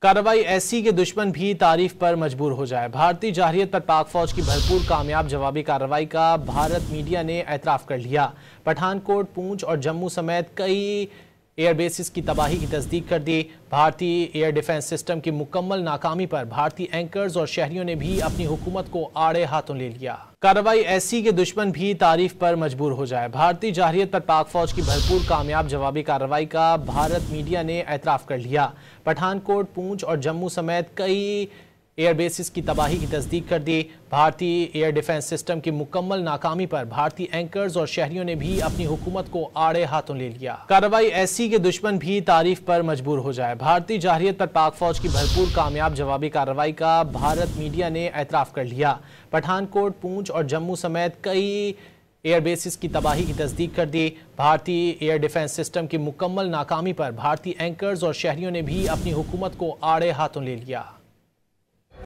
कार्रवाई ऐसी कि दुश्मन भी तारीफ पर मजबूर हो जाए। भारतीय जारहियत पर पाक फौज की भरपूर कामयाब जवाबी कार्रवाई का भारत मीडिया ने एतराफ़ कर लिया। पठानकोट, पूंछ और जम्मू समेत कई एयर बेसिस की तबाही की तस्दीक कर दी। भारतीय एयर डिफेंस सिस्टम की मुकम्मल नाकामी पर भारतीय एंकर्स और शहरियों ने भी अपनी हुकूमत को आड़े हाथों ले लिया। कार्रवाई ऐसी कि दुश्मन भी तारीफ पर मजबूर हो जाए। भारतीय जारहियत पर पाक फौज की भरपूर कामयाब जवाबी कार्रवाई का भारत मीडिया ने एतराफ़ कर लिया। पठानकोट, पूंछ और जम्मू समेत कई एयर बेसिस की तबाही की तस्दीक कर दी। भारतीय एयर डिफेंस सिस्टम की मुकम्मल नाकामी पर भारतीय एंकर्स और शहरियों ने भी अपनी हुकूमत को आड़े हाथों ले लिया। कार्रवाई ऐसी कि दुश्मन भी तारीफ पर मजबूर हो जाए। भारतीय जारहियत पर पाक फौज की भरपूर कामयाब जवाबी कार्रवाई का भारत मीडिया ने एतराफ़ कर लिया। पठानकोट, पूंछ और जम्मू समेत कई एयर बेसिस की तबाही की तस्दीक कर दी। भारतीय एयर डिफेंस सिस्टम की मुकम्मल नाकामी पर भारतीय एंकर्स और शहरियों ने भी अपनी हुकूमत को आड़े हाथों ले लिया।